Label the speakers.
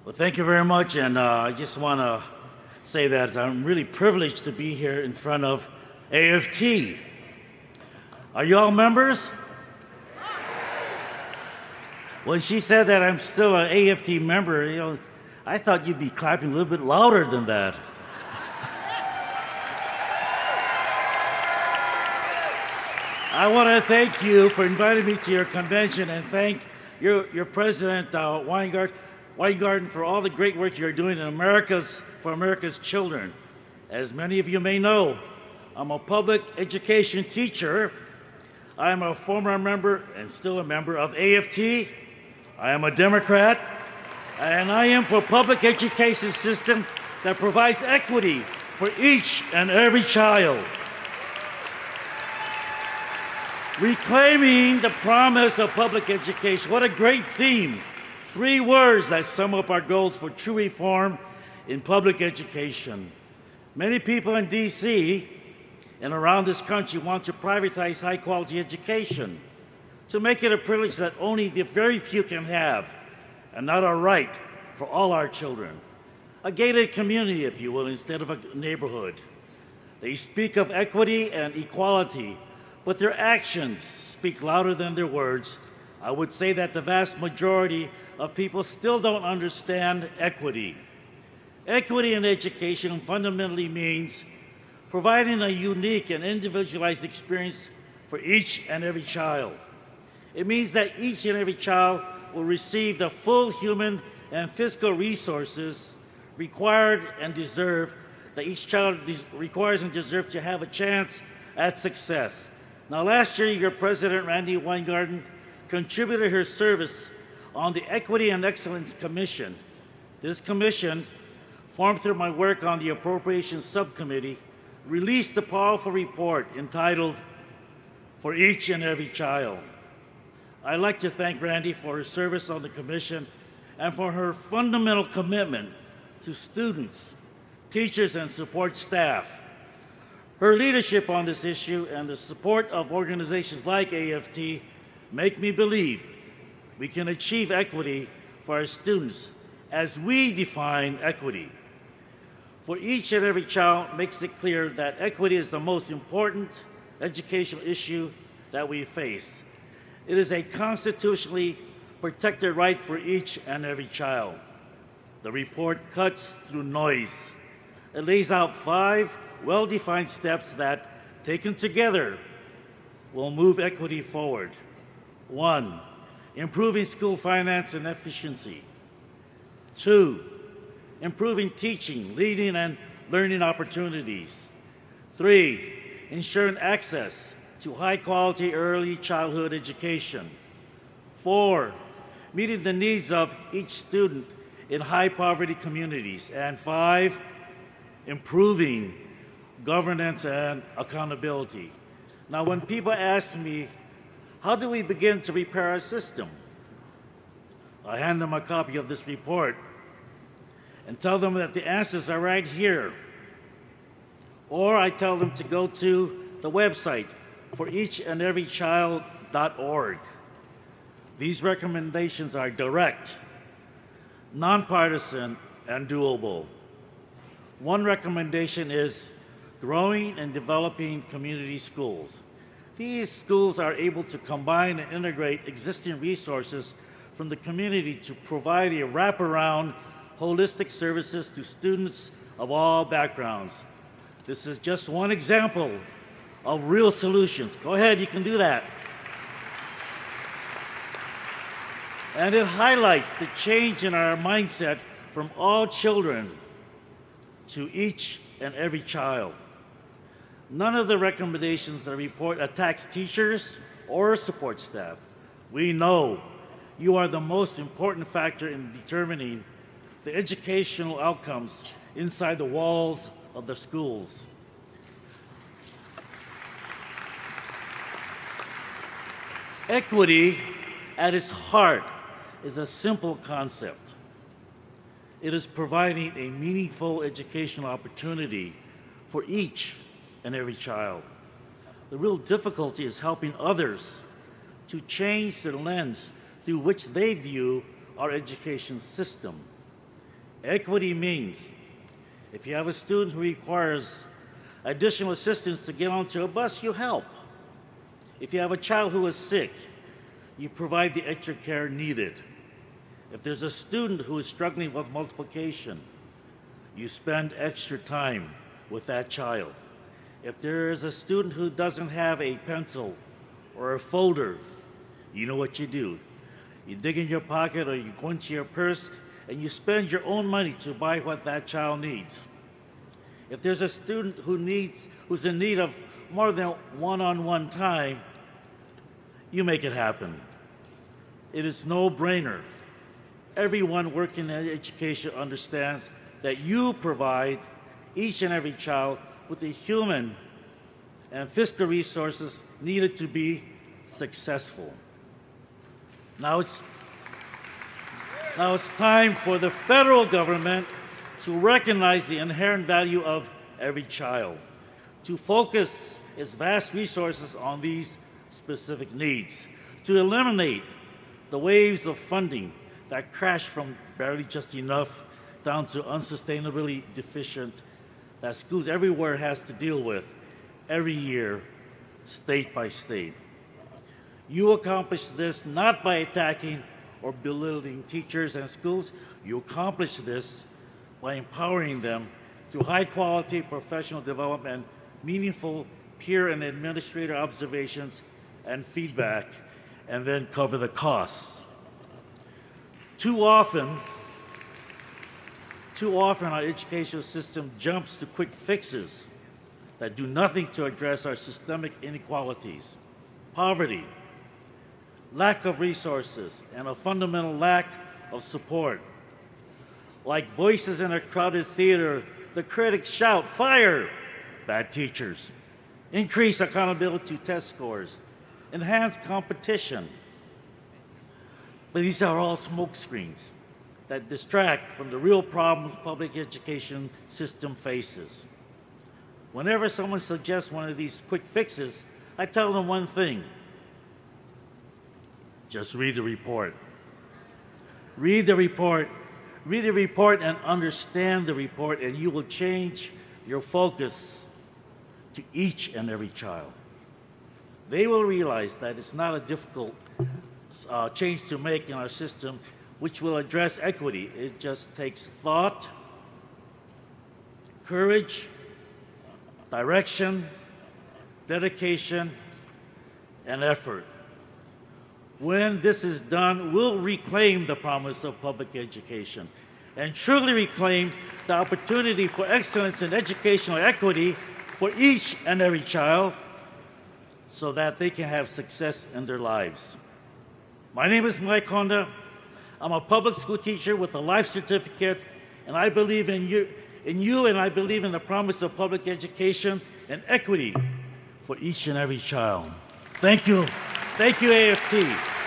Speaker 1: Well, thank you very much, and I just want to say that I'm really privileged to be here in front of AFT. Are you all members? When she said that I'm still an AFT member, I thought you'd be clapping a little bit louder than that. I want to thank you for inviting me to your convention and thank your president, Weingarten, for all the great work you're doing for America's children. As many of you may know, I'm a public education teacher. I am a former member and still a member of AFT. I am a Democrat, and I am for a public education system that provides equity for each and every child. Reclaiming the promise of public education. What a great theme. 3 words that sum up our goals for true reform in public education. Many people in D.C. and around this country want to privatize high-quality education, to make it a privilege that only the very few can have, and not a right for all our children. A gated community, if you will, instead of a neighborhood. They speak of equity and equality, but their actions speak louder than their words. I would say that the vast majority of people still don't understand equity. Equity in education fundamentally means providing a unique and individualized experience for each and every child. It means that each and every child will receive the full human and physical resources required and deserve, that each child requires and deserves to have a chance at success. Now, last year, your president, Randy Weingarten, contributed her service on the Equity and Excellence Commission. This commission, formed through my work on the Appropriations Subcommittee, released the powerful report entitled, For Each and Every Child. I'd like to thank Randy for her service on the commission and for her fundamental commitment to students, teachers, and support staff. Her leadership on this issue and the support of organizations like AFT make me believe we can achieve equity for our students as we define equity. For each and every child makes it clear that equity is the most important educational issue that we face. It is a constitutionally protected right for each and every child. The report cuts through noise. It lays out 5 well-defined steps that, taken together, will move equity forward. 1, improving school finance and efficiency. 2, improving teaching, leading, and learning opportunities. 3, ensuring access to high-quality early childhood education. 4, meeting the needs of each student in high-poverty communities. And 5, improving governance and accountability. Now, when people ask me, how do we begin to repair our system? I hand them a copy of this report and tell them that the answers are right here. Or I tell them to go to the website, foreachandeverychild.org. These recommendations are direct, non-partisan, and doable. One recommendation is growing and developing community schools. These schools are able to combine and integrate existing resources from the community to provide a wraparound, holistic services to students of all backgrounds. This is just one example of real solutions. Go ahead, you can do that. And it highlights the change in our mindset from all children to each and every child. None of the recommendations in the report attacks teachers or support staff. We know you are the most important factor in determining the educational outcomes inside the walls of the schools. Equity, at its heart, is a simple concept. It is providing a meaningful educational opportunity for each and every child. The real difficulty is helping others to change the lens through which they view our education system. Equity means if you have a student who requires additional assistance to get onto a bus, you help. If you have a child who is sick, you provide the extra care needed. If there's a student who is struggling with multiplication, you spend extra time with that child. If there is a student who doesn't have a pencil or a folder, you know what you do. You dig in your pocket or you go into your purse and you spend your own money to buy what that child needs. If there's a student who's in need of more than one-on-one time, you make it happen. It is no-brainer. Everyone working in education understands that you provide each and every child with the human and fiscal resources needed to be successful. Now it's time for the federal government to recognize the inherent value of every child, to focus its vast resources on these specific needs, to eliminate the waves of funding that crash from barely just enough down to unsustainably deficient that schools everywhere has to deal with every year, state by state. You accomplish this not by attacking or belittling teachers and schools. You accomplish this by empowering them through high-quality professional development, meaningful peer and administrator observations and feedback, and then cover the costs. Too often, our educational system jumps to quick fixes that do nothing to address our systemic inequalities, poverty, lack of resources, and a fundamental lack of support. Like voices in a crowded theater, the critics shout, "Fire bad teachers, increase accountability to test scores, enhance competition." But these are all smokescreens that distract from the real problems public education system faces. Whenever someone suggests one of these quick fixes, I tell them one thing: just read the report. Read the report. Read the report and understand the report, and you will change your focus to each and every child. They will realize that it's not a difficult change to make in our system which will address equity. It just takes thought, courage, direction, dedication, and effort. When this is done, we'll reclaim the promise of public education and truly reclaim the opportunity for excellence in educational equity for each and every child so that they can have success in their lives. My name is Mike Honda. I'm a public school teacher with a life certificate, and I believe in you, and I believe in the promise of public education and equity for each and every child. Thank you. Thank you, AFT.